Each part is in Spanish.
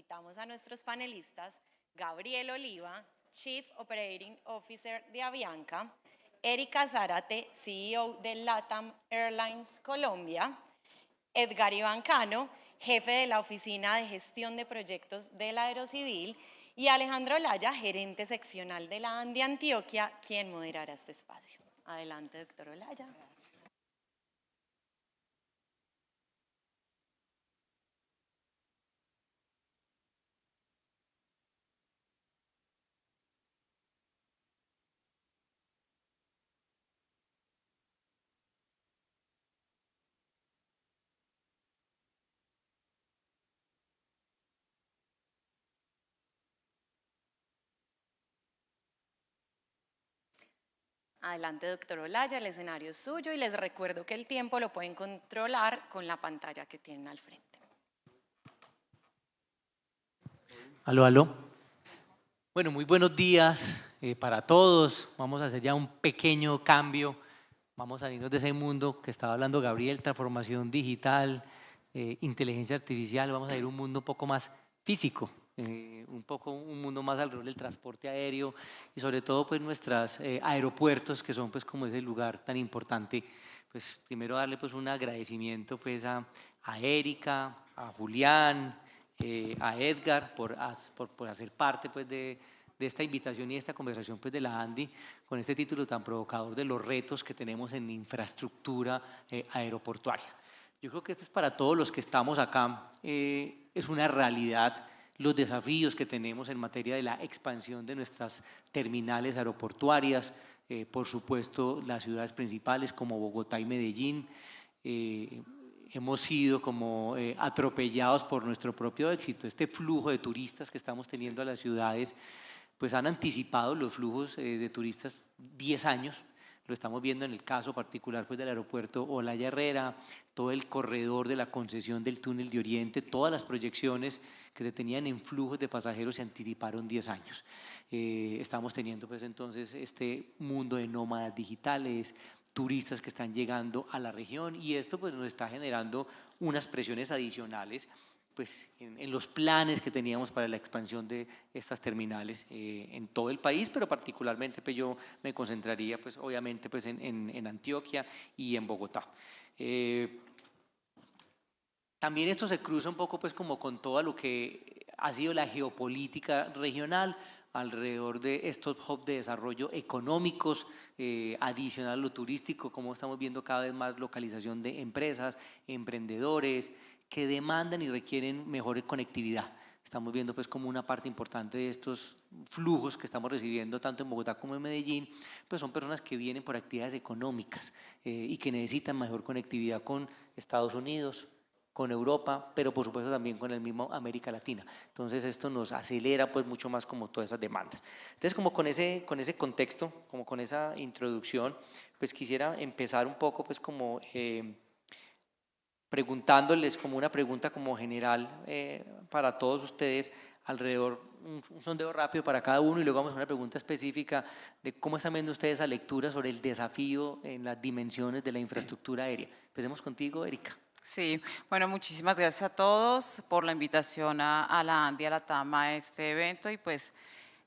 invitamos a nuestros panelistas, Gabriel Oliva, Chief Operating Officer de Avianca, Erika Zárate, CEO de LATAM Airlines Colombia, Edgar Iván Cano, jefe de la Oficina de Gestión de Proyectos del Aerocivil, y Alejandro Olaya, gerente seccional de la ANDI Antioquia, quien moderará este espacio. Adelante, doctor Olaya. Adelante, doctor Olaya, el escenario es suyo y les recuerdo que el tiempo lo pueden controlar con la pantalla que tienen al frente. Aló, aló. Bueno, muy buenos días para todos. Vamos a hacer ya un pequeño cambio. Vamos a salirnos de ese mundo que estaba hablando Gabriel, transformación digital, inteligencia artificial. Vamos a ir a un mundo un poco más físico, un mundo más alrededor del transporte aéreo y sobre todo pues nuestros aeropuertos, que son pues como ese lugar tan importante. Pues primero darle pues un agradecimiento pues a Erika, a Julián, a Edgar por hacer parte pues de esta invitación y esta conversación pues de la ANDI con este título tan provocador de los retos que tenemos en infraestructura aeroportuaria. Yo creo que pues, para todos los que estamos acá es una realidad los desafíos que tenemos en materia de la expansión de nuestras terminales aeroportuarias, por supuesto las ciudades principales como Bogotá y Medellín. Hemos sido como atropellados por nuestro propio éxito. Este flujo de turistas que estamos teniendo a las ciudades, pues han anticipado los flujos de turistas 10 años. Lo estamos viendo en el caso particular pues, del aeropuerto Olaya Herrera, todo el corredor de la concesión del túnel de Oriente, todas las proyecciones que se tenían en flujos de pasajeros se anticiparon 10 años. Estamos teniendo pues entonces este mundo de nómadas digitales, turistas que están llegando a la región y esto pues nos está generando unas presiones adicionales pues en los planes que teníamos para la expansión de estas terminales en todo el país, pero particularmente pues yo me concentraría pues obviamente pues en Antioquia y en Bogotá. También esto se cruza un poco pues como con todo lo que ha sido la geopolítica regional alrededor de estos hubs de desarrollo económicos, adicional a lo turístico, como estamos viendo cada vez más localización de empresas, emprendedores que demandan y requieren mejor conectividad. Estamos viendo pues como una parte importante de estos flujos que estamos recibiendo tanto en Bogotá como en Medellín, pues son personas que vienen por actividades económicas y que necesitan mejor conectividad con Estados Unidos, con Europa, pero por supuesto también con el mismo América Latina. Entonces esto nos acelera pues mucho más como todas esas demandas. Entonces como con ese contexto, como con esa introducción, pues quisiera empezar un poco pues como preguntándoles como una pregunta como general para todos ustedes alrededor, un sondeo rápido para cada uno y luego vamos a una pregunta específica de cómo están viendo ustedes esa lectura sobre el desafío en las dimensiones de la infraestructura aérea. Empecemos contigo, Erika. Sí, bueno, muchísimas gracias a todos por la invitación a la ANDI, a la TAMA, a este evento y pues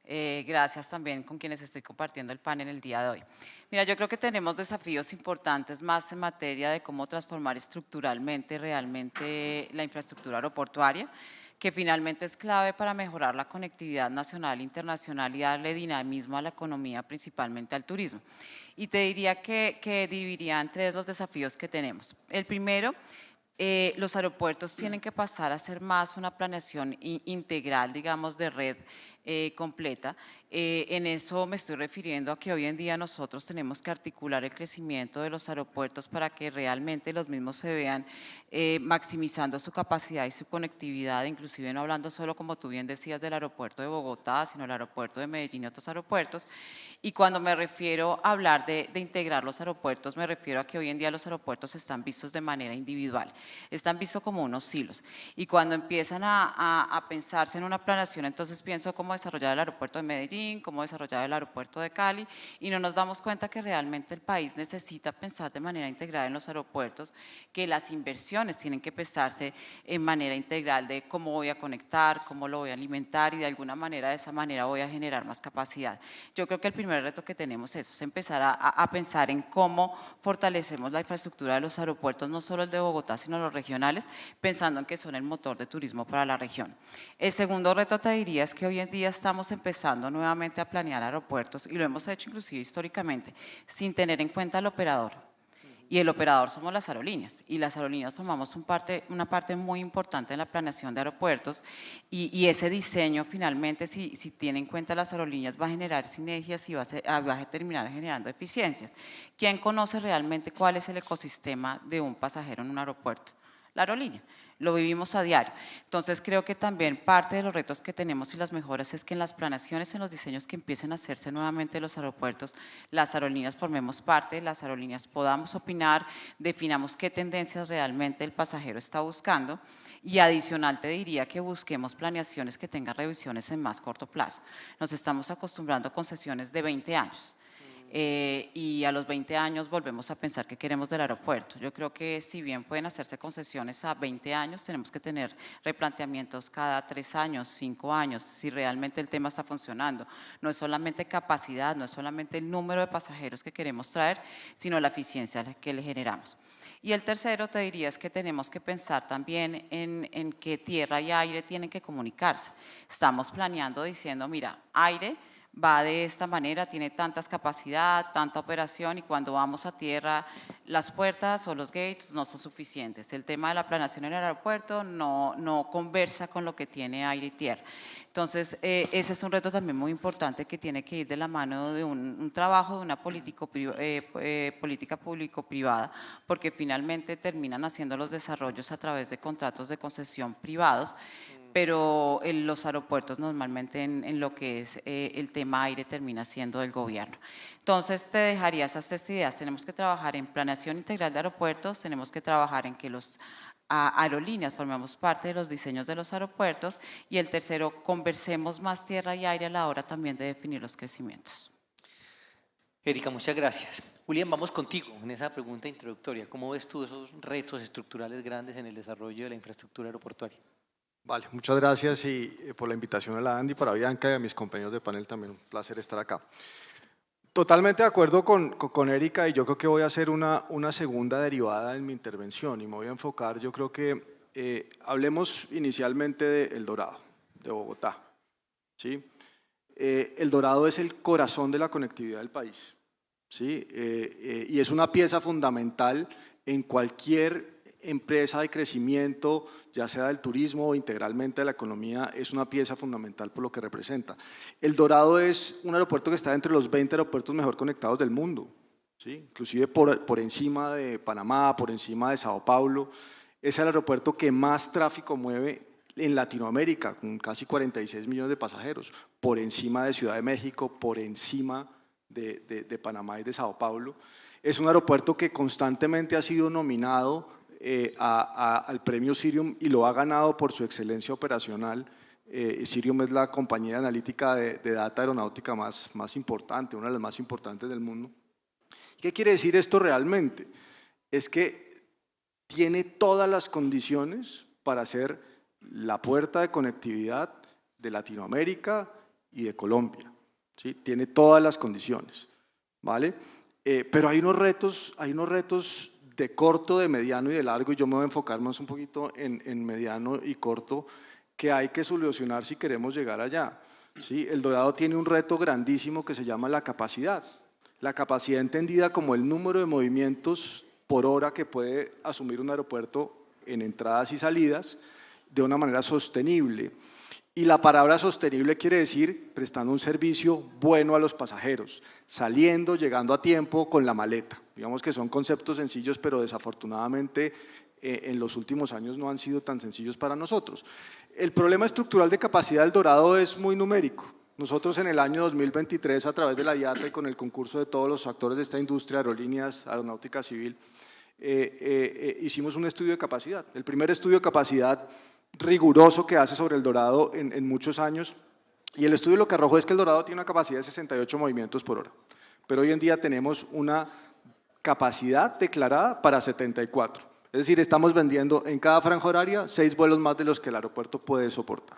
gracias también con quienes estoy compartiendo el panel el día de hoy. Mira, yo creo que tenemos desafíos importantes más en materia de cómo transformar estructuralmente realmente la infraestructura aeroportuaria, que finalmente es clave para mejorar la conectividad nacional e internacional y darle dinamismo a la economía, principalmente al turismo. Y te diría que dividiría en tres los desafíos que tenemos. El primero, los aeropuertos tienen que pasar a ser más una planeación integral, digamos, de red completa. En eso me estoy refiriendo a que hoy en día nosotros tenemos que articular el crecimiento de los aeropuertos para que realmente los mismos se vean maximizando su capacidad y su conectividad, inclusive no hablando solo, como tú bien decías, del aeropuerto de Bogotá, sino el aeropuerto de Medellín y otros aeropuertos. Y cuando me refiero a hablar de integrar los aeropuertos, me refiero a que hoy en día los aeropuertos están vistos de manera individual, están vistos como unos silos. Y cuando empiezan a pensarse en una planeación, entonces pienso como desarrollar el aeropuerto de Medellín, cómo desarrollar el aeropuerto de Cali, y no nos damos cuenta que realmente el país necesita pensar de manera integral en los aeropuertos, que las inversiones tienen que pensarse en manera integral de cómo voy a conectar, cómo lo voy a alimentar y de alguna manera, de esa manera voy a generar más capacidad. Yo creo que el primer reto que tenemos es empezar a pensar en cómo fortalecemos la infraestructura de los aeropuertos, no solo el de Bogotá, sino los regionales, pensando en que son el motor de turismo para la región. El segundo reto, te diría, es que hoy en día estamos empezando nuevamente a planear aeropuertos, y lo hemos hecho inclusive históricamente, sin tener en cuenta al operador. Y el operador somos las aerolíneas, y las aerolíneas formamos una parte muy importante en la planeación de aeropuertos, y ese diseño finalmente, si tiene en cuenta las aerolíneas, va a generar sinergias y va a terminar generando eficiencias. ¿Quién conoce realmente cuál es el ecosistema de un pasajero en un aeropuerto? La aerolínea. Lo vivimos a diario. Entonces creo que también parte de los retos que tenemos y las mejoras es que en las planeaciones, en los diseños que empiecen a hacerse nuevamente los aeropuertos, las aerolíneas formemos parte, las aerolíneas podamos opinar, definamos qué tendencias realmente el pasajero está buscando, y adicional te diría que busquemos planeaciones que tengan revisiones en más corto plazo. Nos estamos acostumbrando a concesiones de 20 años. Y a los 20 años volvemos a pensar qué queremos del aeropuerto. Yo creo que si bien pueden hacerse concesiones a 20 años, tenemos que tener replanteamientos cada 3 años, 5 años, si realmente el tema está funcionando. No es solamente capacidad, no es solamente el número de pasajeros que queremos traer, sino la eficiencia que le generamos. Y el tercero, te diría, es que tenemos que pensar también en que tierra y aire tienen que comunicarse. Estamos planeando diciendo, mira, aire va de esta manera, tiene tantas capacidad, tanta operación, y cuando vamos a tierra, las puertas o los gates no son suficientes. El tema de la planeación en el aeropuerto no conversa con lo que tiene aire y tierra. Entonces, ese es un reto también muy importante que tiene que ir de la mano de un trabajo de una política público-privada, porque finalmente terminan haciendo los desarrollos a través de contratos de concesión privados, pero en los aeropuertos normalmente en lo que es el tema aire termina siendo del gobierno. Entonces te dejaría esas 3 ideas. Tenemos que trabajar en planeación integral de aeropuertos, tenemos que trabajar en que los aerolíneas formemos parte de los diseños de los aeropuertos, y el tercero, conversemos más tierra y aire a la hora también de definir los crecimientos. Erika, muchas gracias. Julián, vamos contigo en esa pregunta introductoria. ¿Cómo ves tú esos retos estructurales grandes en el desarrollo de la infraestructura aeroportuaria? Vale, muchas gracias por la invitación a la Andy, para Bianca y a mis compañeros de panel también, un placer estar acá. Totalmente de acuerdo con Erika, y yo creo que voy a hacer una segunda derivada en mi intervención, y me voy a enfocar, yo creo que hablemos inicialmente de El Dorado, de Bogotá. ¿Sí? El Dorado es el corazón de la conectividad del país, ¿sí? Y es una pieza fundamental en cualquier empresa de crecimiento, ya sea del turismo o integralmente de la economía. Es una pieza fundamental por lo que representa. El Dorado es un aeropuerto que está entre los 20 aeropuertos mejor conectados del mundo, ¿sí? Inclusive por encima de Panamá, por encima de Sao Paulo. Es el aeropuerto que más tráfico mueve en Latinoamérica, con casi 46 millones de pasajeros, por encima de Ciudad de México, por encima de Panamá y de Sao Paulo. Es un aeropuerto que constantemente ha sido nominado al premio Cirium, y lo ha ganado por su excelencia operacional. Cirium es la compañía analítica de data aeronáutica más importante, una de las más importantes del mundo. ¿Qué quiere decir esto realmente? Es que tiene todas las condiciones para ser la puerta de conectividad de Latinoamérica y de Colombia, ¿sí? Tiene todas las condiciones, ¿vale? Pero hay unos retos de corto, de mediano y de largo, y yo me voy a enfocar más un poquito en mediano y corto, que hay que solucionar si queremos llegar allá, ¿sí? El Dorado tiene un reto grandísimo que se llama la capacidad entendida como el número de movimientos por hora que puede asumir un aeropuerto en entradas y salidas de una manera sostenible. Y la palabra sostenible quiere decir prestando un servicio bueno a los pasajeros, saliendo, llegando a tiempo con la maleta. Digamos que son conceptos sencillos, pero desafortunadamente en los últimos años no han sido tan sencillos para nosotros. El problema estructural de capacidad del Dorado es muy numérico. Nosotros en el año 2023, a través de la IATA y con el concurso de todos los actores de esta industria, aerolíneas, aeronáutica civil, hicimos un estudio de capacidad. El primer estudio de capacidad riguroso que hace sobre el Dorado en muchos años, Y el estudio lo que arrojó es que el Dorado tiene una capacidad de 68 movimientos por hora, pero hoy en día tenemos una capacidad declarada para 74. Es decir, estamos vendiendo en cada franja horaria 6 vuelos más de los que el aeropuerto puede soportar.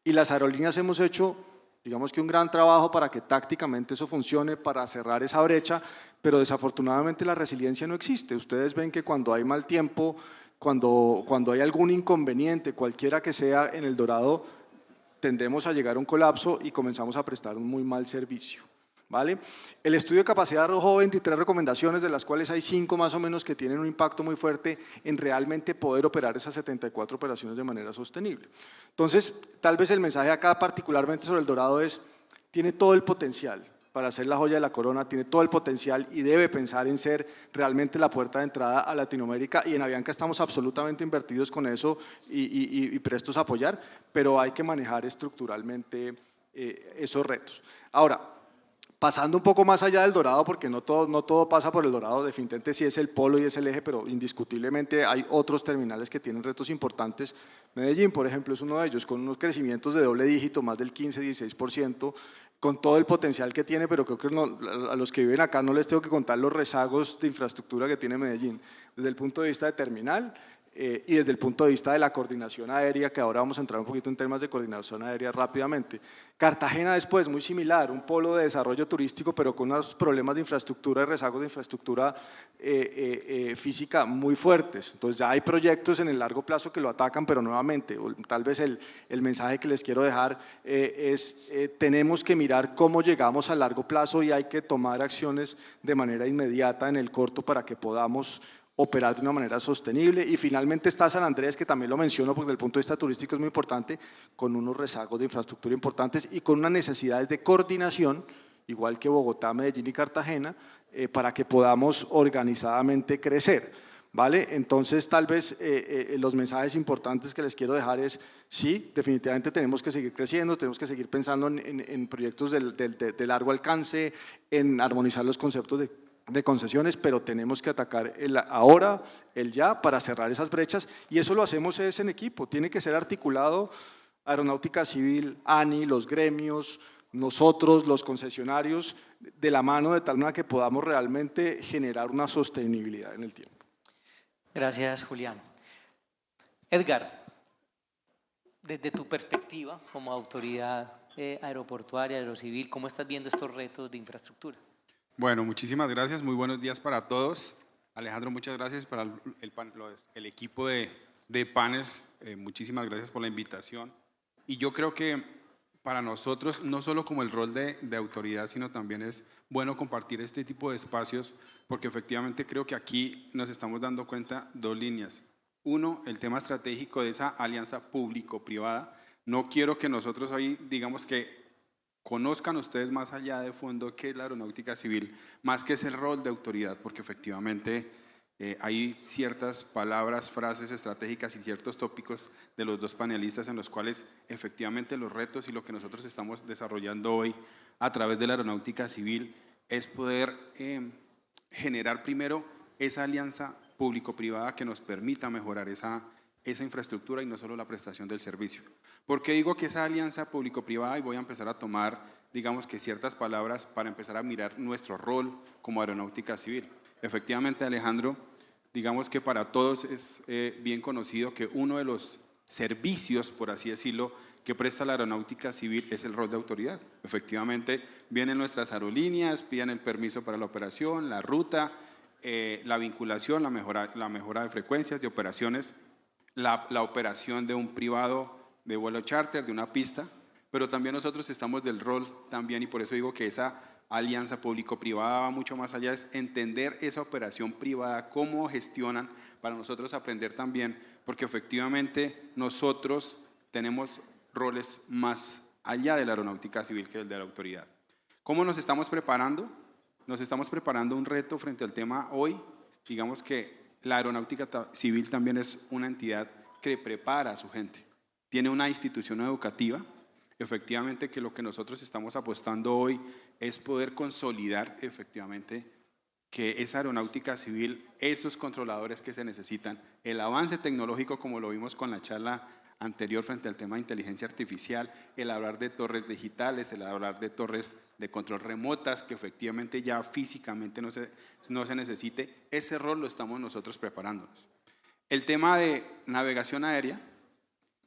Y las aerolíneas hemos hecho, digamos que un gran trabajo para que tácticamente eso funcione, para cerrar esa brecha, pero desafortunadamente la resiliencia no existe. Ustedes ven que cuando hay mal tiempo, cuando hay algún inconveniente, cualquiera que sea en el Dorado, tendemos a llegar a un colapso y comenzamos a prestar un muy mal servicio. ¿Vale? El estudio de capacidad arrojó 23 recomendaciones, de las cuales hay 5 más o menos que tienen un impacto muy fuerte en realmente poder operar esas 74 operaciones de manera sostenible. Entonces, tal vez el mensaje acá particularmente sobre el Dorado es, tiene todo el potencial para ser la joya de la corona, tiene todo el potencial y debe pensar en ser realmente la puerta de entrada a Latinoamérica, y en Avianca estamos absolutamente invertidos con eso y prestos a apoyar, pero hay que manejar estructuralmente esos retos. Ahora, pasando un poco más allá del Dorado, porque no todo pasa por el Dorado, definitivamente sí es el polo y es el eje, pero indiscutiblemente hay otros terminales que tienen retos importantes. Medellín, por ejemplo, es uno de ellos, con unos crecimientos de doble dígito, más del 15-16%, con todo el potencial que tiene, pero creo que a los que viven acá no les tengo que contar los rezagos de infraestructura que tiene Medellín, desde el punto de vista de terminal, y desde el punto de vista de la coordinación aérea, que ahora vamos a entrar un poquito en temas de coordinación aérea rápidamente. Cartagena después, muy similar, un polo de desarrollo turístico, pero con unos problemas de infraestructura y rezagos de infraestructura física muy fuertes. Entonces ya hay proyectos en el largo plazo que lo atacan, pero nuevamente, tal vez el mensaje que les quiero dejar es tenemos que mirar cómo llegamos a largo plazo y hay que tomar acciones de manera inmediata en el corto para que podamos operar de una manera sostenible. Y finalmente está San Andrés, que también lo menciono porque desde el punto de vista turístico es muy importante, con unos rezagos de infraestructura importantes y con unas necesidades de coordinación, igual que Bogotá, Medellín y Cartagena, para que podamos organizadamente crecer. ¿Vale? Entonces, tal vez los mensajes importantes que les quiero dejar es, sí, definitivamente tenemos que seguir creciendo, tenemos que seguir pensando en proyectos de largo alcance, en armonizar los conceptos de concesiones, pero tenemos que atacar el ahora, el ya, para cerrar esas brechas, y eso lo hacemos es en equipo, tiene que ser articulado Aeronáutica Civil, ANI, los gremios, nosotros, los concesionarios, de la mano, de tal manera que podamos realmente generar una sostenibilidad en el tiempo. Gracias, Julián. Edgar, desde tu perspectiva como autoridad aeroportuaria, aerocivil, ¿cómo estás viendo estos retos de infraestructura? Bueno, muchísimas gracias, muy buenos días para todos. Alejandro, muchas gracias para el equipo de panel, muchísimas gracias por la invitación. Y yo creo que para nosotros, no solo como el rol de autoridad, sino también es bueno compartir este tipo de espacios, porque efectivamente creo que aquí nos estamos dando cuenta dos líneas. Uno, el tema estratégico de esa alianza público-privada. No quiero que nosotros hoy digamos que conozcan ustedes más allá de fondo qué es la aeronáutica civil, más que es el rol de autoridad, porque efectivamente hay ciertas palabras, frases estratégicas y ciertos tópicos de los dos panelistas en los cuales efectivamente los retos y lo que nosotros estamos desarrollando hoy a través de la aeronáutica civil es poder generar primero esa alianza público-privada que nos permita mejorar esa infraestructura y no solo la prestación del servicio. ¿Por qué digo que esa alianza público-privada? Y voy a empezar a tomar, digamos que ciertas palabras para empezar a mirar nuestro rol como aeronáutica civil. Efectivamente, Alejandro, digamos que para todos es bien conocido que uno de los servicios, por así decirlo, que presta la aeronáutica civil es el rol de autoridad. Efectivamente, vienen nuestras aerolíneas, piden el permiso para la operación, la ruta, la vinculación, la mejora de frecuencias, de operaciones, la operación de un privado de vuelo charter, de una pista, pero también nosotros estamos del rol también, y por eso digo que esa alianza público-privada va mucho más allá, es entender esa operación privada, cómo gestionan, para nosotros aprender también, porque efectivamente nosotros tenemos roles más allá de la aeronáutica civil que el de la autoridad. ¿Cómo nos estamos preparando? Nos estamos preparando un reto frente al tema hoy, digamos que la aeronáutica civil también es una entidad que prepara a su gente. Tiene una institución educativa. Efectivamente que lo que nosotros estamos apostando hoy es poder consolidar efectivamente que esa aeronáutica civil, esos controladores que se necesitan, el avance tecnológico como lo vimos con la charla anterior frente al tema de inteligencia artificial, el hablar de torres digitales, el hablar de torres de control remotas, que efectivamente ya físicamente no se necesite, ese rol lo estamos nosotros preparándonos. El tema de navegación aérea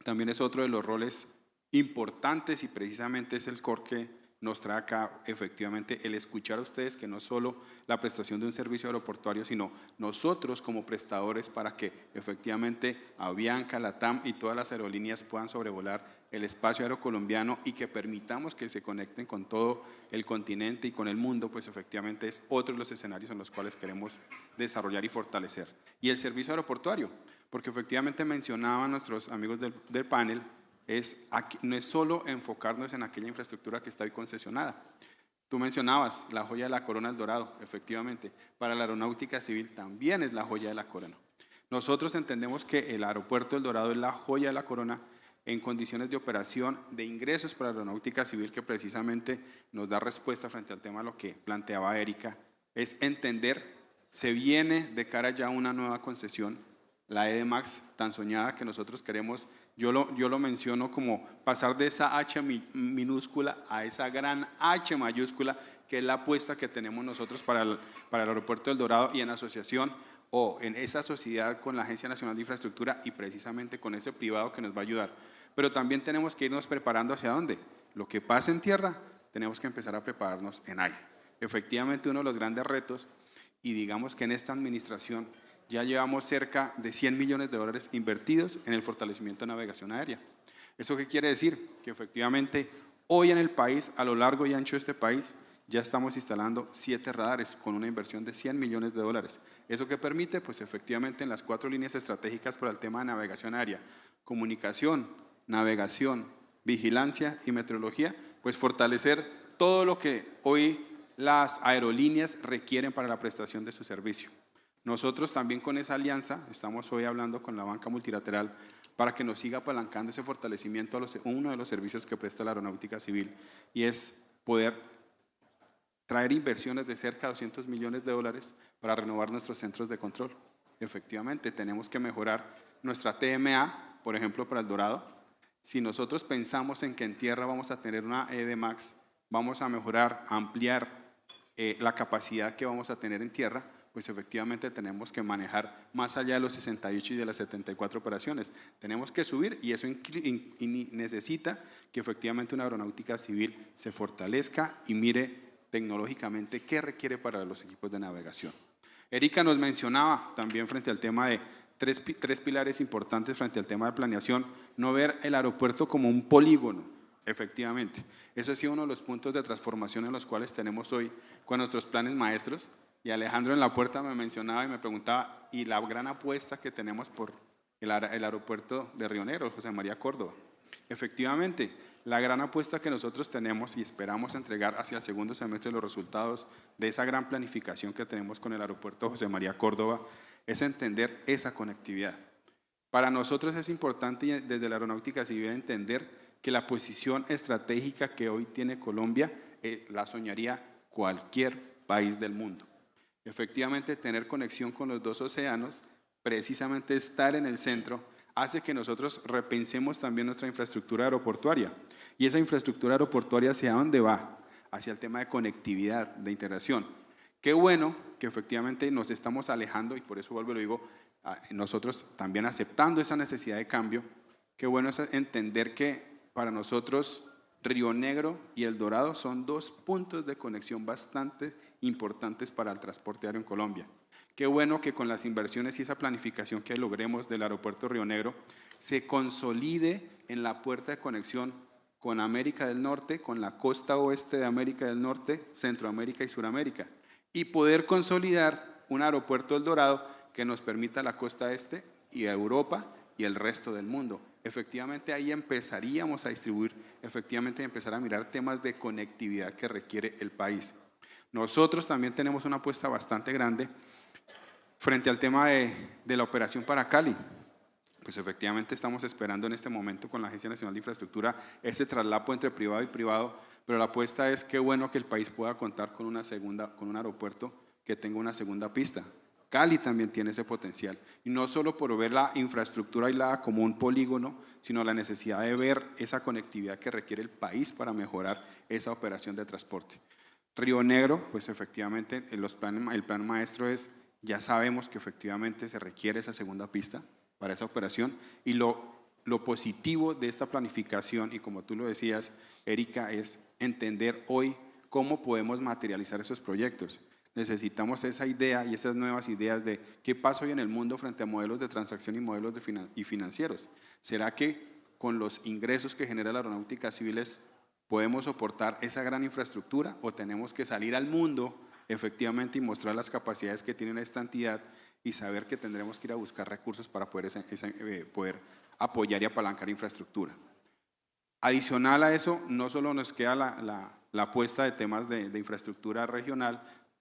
también es otro de los roles importantes y precisamente es el core que nos trae acá efectivamente el escuchar a ustedes que no solo la prestación de un servicio aeroportuario, sino nosotros como prestadores para que efectivamente Avianca, LATAM y todas las aerolíneas puedan sobrevolar el espacio aéreo colombiano y que permitamos que se conecten con todo el continente y con el mundo, pues efectivamente es otro de los escenarios en los cuales queremos desarrollar y fortalecer. Y el servicio aeroportuario, porque efectivamente mencionaban nuestros amigos del panel, no es solo enfocarnos en aquella infraestructura que está hoy concesionada. Tú mencionabas la joya de la corona, el Dorado, efectivamente, para la aeronáutica civil también es la joya de la corona. Nosotros entendemos que el aeropuerto del Dorado es la joya de la corona en condiciones de operación, de ingresos para la aeronáutica civil, que precisamente nos da respuesta frente al tema de lo que planteaba Erika, es entender, se viene de cara ya a una nueva concesión, la EDMAX tan soñada que nosotros queremos, yo lo menciono como pasar de esa H minúscula a esa gran H mayúscula, que es la apuesta que tenemos nosotros para el aeropuerto del Dorado y en asociación o en esa sociedad con la Agencia Nacional de Infraestructura y precisamente con ese privado que nos va a ayudar. Pero también tenemos que irnos preparando hacia dónde. Lo que pasa en tierra, tenemos que empezar a prepararnos en aire. Efectivamente, uno de los grandes retos, y digamos que en esta administración ya llevamos cerca de 100 millones de dólares invertidos en el fortalecimiento de navegación aérea. ¿Eso qué quiere decir? Que efectivamente hoy en el país, a lo largo y ancho de este país, ya estamos instalando 7 radares con una inversión de 100 millones de dólares. ¿Eso qué permite? Pues efectivamente en las 4 líneas estratégicas para el tema de navegación aérea, comunicación, navegación, vigilancia y meteorología, pues fortalecer todo lo que hoy las aerolíneas requieren para la prestación de su servicio. Nosotros también con esa alianza estamos hoy hablando con la banca multilateral para que nos siga apalancando ese fortalecimiento a uno de los servicios que presta la aeronáutica civil y es poder traer inversiones de cerca de 200 millones de dólares para renovar nuestros centros de control. Efectivamente, tenemos que mejorar nuestra TMA, por ejemplo, para el Dorado. Si nosotros pensamos en que en tierra vamos a tener una EDMAX, vamos a mejorar, ampliar la capacidad que vamos a tener en tierra, pues efectivamente tenemos que manejar más allá de los 68 y de las 74 operaciones. Tenemos que subir y eso necesita que efectivamente una aeronáutica civil se fortalezca y mire tecnológicamente qué requiere para los equipos de navegación. Erika nos mencionaba también frente al tema de tres pilares importantes frente al tema de planeación, no ver el aeropuerto como un polígono, efectivamente. Eso ha sido uno de los puntos de transformación en los cuales tenemos hoy con nuestros planes maestros. Y Alejandro en la puerta me mencionaba y me preguntaba, y la gran apuesta que tenemos por el aeropuerto de Río Negro, José María Córdoba. Efectivamente, la gran apuesta que nosotros tenemos y esperamos entregar hacia el segundo semestre los resultados de esa gran planificación que tenemos con el aeropuerto José María Córdoba es entender esa conectividad. Para nosotros es importante desde la aeronáutica civil entender que la posición estratégica que hoy tiene Colombia la soñaría cualquier país del mundo. Efectivamente, tener conexión con los dos océanos, precisamente estar en el centro, hace que nosotros repensemos también nuestra infraestructura aeroportuaria. Y esa infraestructura aeroportuaria, ¿hacia dónde va? Hacia el tema de conectividad, de integración. Qué bueno que efectivamente nos estamos alejando, y por eso vuelvo y lo digo, nosotros también aceptando esa necesidad de cambio, qué bueno es entender que para nosotros Río Negro y El Dorado son 2 puntos de conexión bastante importantes para el transporte aéreo en Colombia. Qué bueno que con las inversiones y esa planificación que logremos del aeropuerto Río Negro se consolide en la puerta de conexión con América del Norte, con la costa oeste de América del Norte, Centroamérica y Suramérica, y poder consolidar un aeropuerto El Dorado que nos permita la costa este y a Europa y el resto del mundo. Efectivamente ahí empezaríamos a distribuir, efectivamente empezar a mirar temas de conectividad que requiere el país. Nosotros también tenemos una apuesta bastante grande frente al tema de la operación para Cali. Pues efectivamente estamos esperando en este momento con la Agencia Nacional de Infraestructura ese traslapo entre privado y privado, pero la apuesta es que bueno que el país pueda contar con un aeropuerto que tenga una segunda pista. Cali también tiene ese potencial, y no solo por ver la infraestructura aislada como un polígono, sino la necesidad de ver esa conectividad que requiere el país para mejorar esa operación de transporte. Río Negro, pues efectivamente el plan maestro es, ya sabemos que efectivamente se requiere esa segunda pista para esa operación, y lo positivo de esta planificación, y como tú lo decías, Erika, es entender hoy cómo podemos materializar esos proyectos. Necesitamos esa idea y esas nuevas ideas de qué pasa hoy en el mundo frente a modelos de transacción y modelos financieros. ¿Será que con los ingresos que genera la aeronáutica civil podemos soportar esa gran infraestructura, o tenemos que salir al mundo efectivamente y mostrar las capacidades que tiene esta entidad y saber que tendremos que ir a buscar recursos para poder apoyar y apalancar infraestructura? Adicional a eso, no solo nos queda la apuesta de temas de infraestructura regional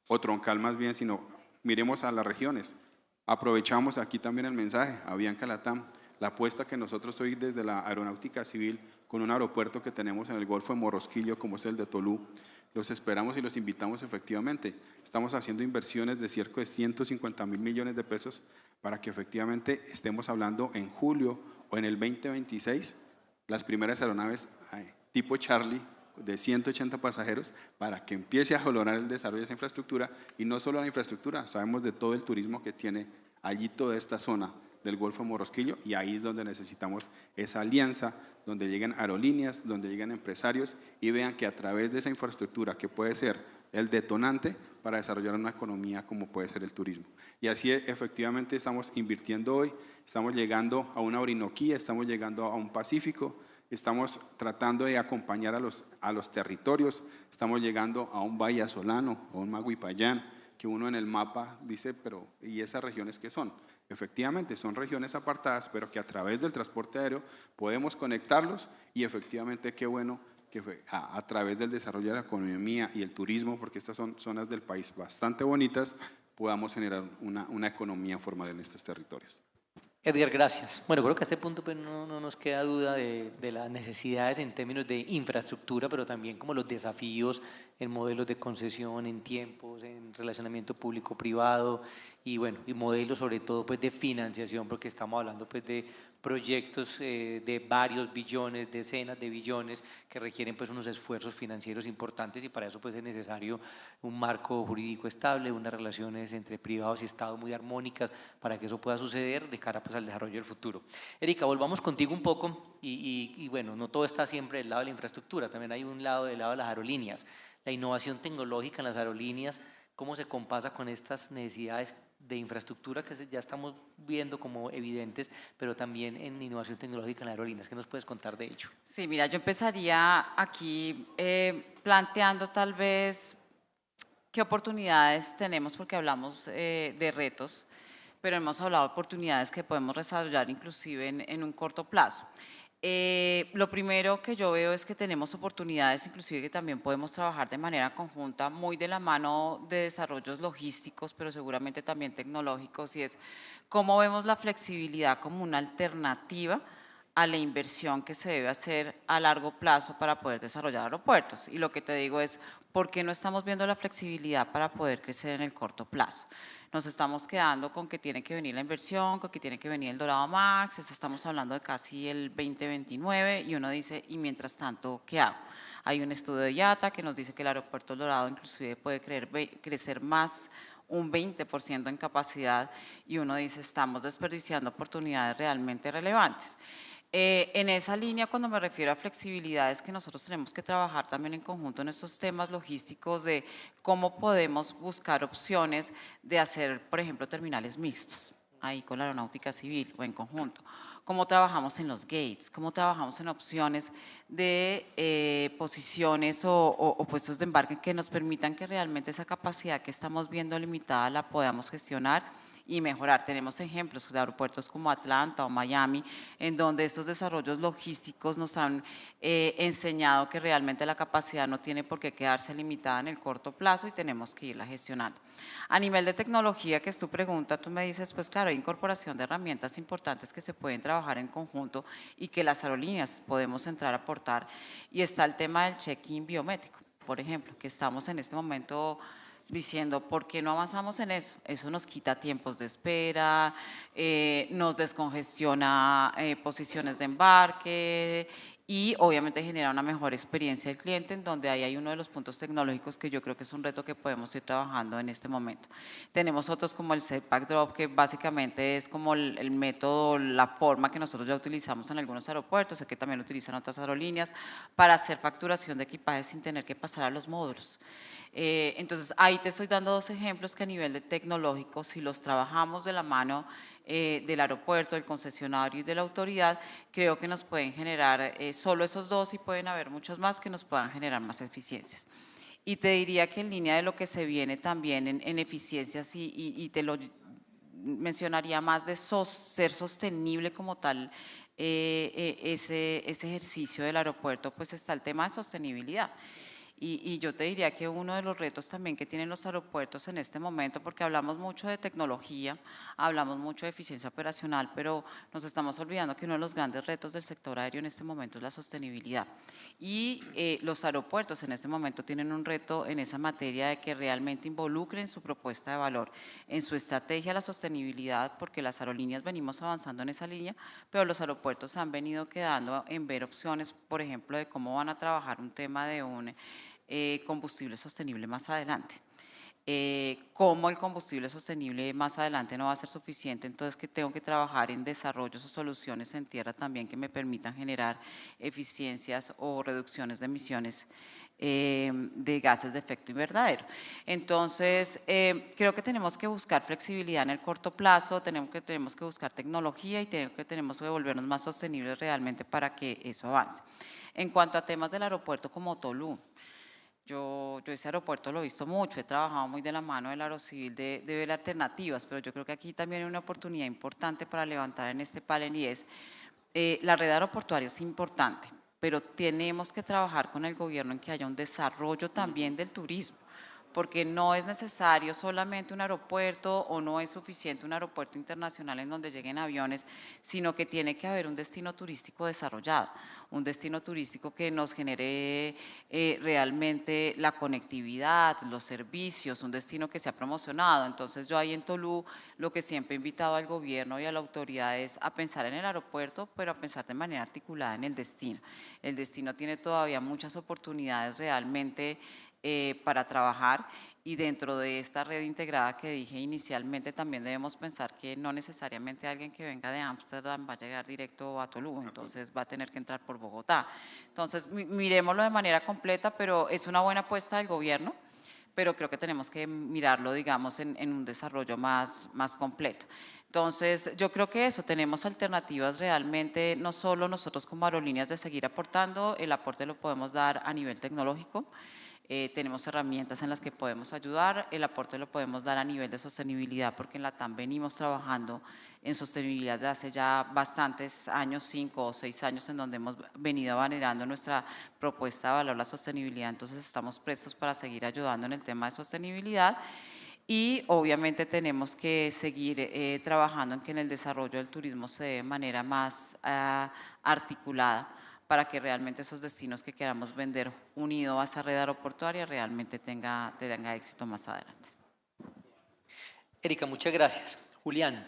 o troncal más bien, sino miremos a las regiones. Aprovechamos aquí también el mensaje a Avianca Latam, la apuesta que nosotros hoy desde la aeronáutica civil, con un aeropuerto que tenemos en el Golfo de Morrosquillo como es el de Tolú, los esperamos y los invitamos efectivamente. Estamos haciendo inversiones de cerca de 150.000 millones de pesos para que efectivamente estemos hablando en julio o en el 2026 las primeras aeronaves tipo Charlie de 180 pasajeros, para que empiece a valorar el desarrollo de esa infraestructura, y no solo la infraestructura, sabemos de todo el turismo que tiene allí toda esta zona del Golfo de Morrosquillo, y ahí es donde necesitamos esa alianza, donde lleguen aerolíneas, donde lleguen empresarios y vean que a través de esa infraestructura, que puede ser el detonante para desarrollar una economía como puede ser el turismo. Y así efectivamente estamos invirtiendo hoy, estamos llegando a una Orinoquía, estamos llegando a un Pacífico, estamos tratando de acompañar a los territorios, estamos llegando a un Valle Solano, a un Maguipayán, que uno en el mapa dice, pero ¿y esas regiones qué son? Efectivamente, son regiones apartadas, pero que a través del transporte aéreo podemos conectarlos, y efectivamente qué bueno que a través del desarrollo de la economía y el turismo, porque estas son zonas del país bastante bonitas, podamos generar una economía formal en estos territorios. Edgar, gracias. Bueno, creo que a este punto pues, no nos queda duda de las necesidades en términos de infraestructura, pero también como los desafíos en modelos de concesión, en tiempos, en relacionamiento público-privado y bueno, y modelos sobre todo pues de financiación, porque estamos hablando pues de proyectos de varios billones, decenas de billones que requieren pues unos esfuerzos financieros importantes, y para eso pues es necesario un marco jurídico estable, unas relaciones entre privados y Estado muy armónicas para que eso pueda suceder de cara pues al desarrollo del futuro. Erika, volvamos contigo un poco y bueno, no todo está siempre del lado de la infraestructura, también hay un lado del lado de las aerolíneas, la innovación tecnológica en las aerolíneas, cómo se compasa con estas necesidades de infraestructura que ya estamos viendo como evidentes, pero también en innovación tecnológica en aerolíneas. ¿Qué nos puedes contar de ello? Sí, mira, yo empezaría aquí planteando tal vez qué oportunidades tenemos, porque hablamos de retos, pero hemos hablado de oportunidades que podemos desarrollar inclusive en un corto plazo. Lo primero que yo veo es que tenemos oportunidades, inclusive que también podemos trabajar de manera conjunta, muy de la mano de desarrollos logísticos, pero seguramente también tecnológicos, y es cómo vemos la flexibilidad como una alternativa a la inversión que se debe hacer a largo plazo para poder desarrollar aeropuertos. Y lo que te digo es, ¿por qué no estamos viendo la flexibilidad para poder crecer en el corto plazo? Nos estamos quedando con que tiene que venir la inversión, con que tiene que venir el Dorado Max, eso estamos hablando de casi el 2029, y uno dice, y mientras tanto, ¿qué hago? Hay un estudio de IATA que nos dice que el aeropuerto El Dorado inclusive puede crecer más un 20% en capacidad, y uno dice, estamos desperdiciando oportunidades realmente relevantes. En esa línea, cuando me refiero a flexibilidad, es que nosotros tenemos que trabajar también en conjunto en estos temas logísticos de cómo podemos buscar opciones de hacer, por ejemplo, terminales mixtos, ahí con la aeronáutica civil o en conjunto. Cómo trabajamos en los gates, cómo trabajamos en opciones de posiciones o puestos de embarque que nos permitan que realmente esa capacidad que estamos viendo limitada la podamos gestionar y mejorar. Tenemos ejemplos de aeropuertos como Atlanta o Miami, en donde estos desarrollos logísticos nos han enseñado que realmente la capacidad no tiene por qué quedarse limitada en el corto plazo y tenemos que irla gestionando. A nivel de tecnología, que es tu pregunta, tú me dices, pues claro, hay incorporación de herramientas importantes que se pueden trabajar en conjunto y que las aerolíneas podemos entrar a aportar, y está el tema del check-in biométrico, por ejemplo, que estamos en este momento diciendo, ¿por qué no avanzamos en eso? Eso nos quita tiempos de espera, nos descongestiona posiciones de embarque y obviamente genera una mejor experiencia del cliente, en donde ahí hay uno de los puntos tecnológicos que yo creo que es un reto que podemos ir trabajando en este momento. Tenemos otros como el Setback Drop, que básicamente es como el método, la forma que nosotros ya utilizamos en algunos aeropuertos, sé que también lo utilizan otras aerolíneas, para hacer facturación de equipaje sin tener que pasar a los módulos. Entonces, ahí te estoy dando dos ejemplos que a nivel de tecnológico, si los trabajamos de la mano del aeropuerto, del concesionario y de la autoridad, creo que nos pueden generar solo esos dos y pueden haber muchos más que nos puedan generar más eficiencias. Y te diría que en línea de lo que se viene también en eficiencias y te lo mencionaría más de ser sostenible como tal, ese ejercicio del aeropuerto, pues está el tema de sostenibilidad. Y yo te diría que uno de los retos también que tienen los aeropuertos en este momento, porque hablamos mucho de tecnología, hablamos mucho de eficiencia operacional, pero nos estamos olvidando que uno de los grandes retos del sector aéreo en este momento es la sostenibilidad. Y los aeropuertos en este momento tienen un reto en esa materia de que realmente involucren su propuesta de valor en su estrategia la sostenibilidad, porque las aerolíneas venimos avanzando en esa línea, pero los aeropuertos se han venido quedando en ver opciones, por ejemplo, de cómo van a trabajar un tema de un combustible sostenible más adelante. Cómo el combustible sostenible más adelante no va a ser suficiente, entonces que tengo que trabajar en desarrollos o soluciones en tierra también que me permitan generar eficiencias o reducciones de emisiones de gases de efecto invernadero. Entonces, creo que tenemos que buscar flexibilidad en el corto plazo, tenemos que buscar tecnología y tenemos que volvernos más sostenibles realmente para que eso avance. En cuanto a temas del aeropuerto como Tolú, yo ese aeropuerto lo he visto mucho, he trabajado muy de la mano del Aerocivil de ver alternativas, pero yo creo que aquí también hay una oportunidad importante para levantar en este panel y es, la red aeroportuaria es importante, pero tenemos que trabajar con el gobierno en que haya un desarrollo también del turismo, porque no es necesario solamente un aeropuerto o no es suficiente un aeropuerto internacional en donde lleguen aviones, sino que tiene que haber un destino turístico desarrollado, un destino turístico que nos genere realmente la conectividad, los servicios, un destino que sea promocionado. Entonces yo ahí en Tolú lo que siempre he invitado al gobierno y a la autoridad es a pensar en el aeropuerto, pero a pensar de manera articulada en el destino. El destino tiene todavía muchas oportunidades realmente para trabajar y dentro de esta red integrada que dije inicialmente también debemos pensar que no necesariamente alguien que venga de Ámsterdam va a llegar directo a Tolú, entonces va a tener que entrar por Bogotá. Entonces miremoslo de manera completa, pero es una buena apuesta del gobierno, pero creo que tenemos que mirarlo, digamos, en un desarrollo más completo. Entonces, yo creo que eso, tenemos alternativas realmente, no solo nosotros como aerolíneas de seguir aportando, el aporte lo podemos dar a nivel tecnológico, tenemos herramientas en las que podemos ayudar, el aporte lo podemos dar a nivel de sostenibilidad, porque en la TAM venimos trabajando en sostenibilidad desde hace ya bastantes años, 5 o 6 años, en donde hemos venido validando nuestra propuesta de valor la sostenibilidad, entonces estamos prestos para seguir ayudando en el tema de sostenibilidad. Y obviamente tenemos que seguir trabajando en que en el desarrollo del turismo se dé de manera más articulada para que realmente esos destinos que queramos vender unido a esa red aeroportuaria realmente tenga éxito más adelante. Erika, muchas gracias. Julián,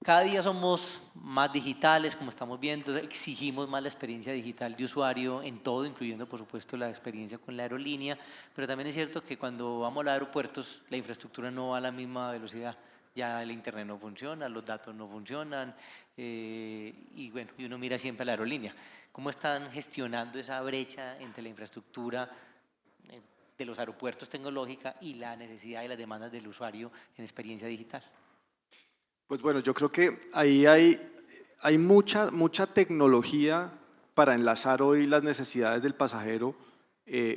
cada día somos más digitales, como estamos viendo, exigimos más la experiencia digital de usuario en todo, incluyendo por supuesto la experiencia con la aerolínea, pero también es cierto que cuando vamos a los aeropuertos la infraestructura no va a la misma velocidad. Ya el internet no funciona, los datos no funcionan y bueno, y uno mira siempre a la aerolínea. ¿Cómo están gestionando esa brecha entre la infraestructura de los aeropuertos tecnológica y la necesidad y las demandas del usuario en experiencia digital? Pues bueno, yo creo que ahí hay mucha tecnología para enlazar hoy las necesidades del pasajero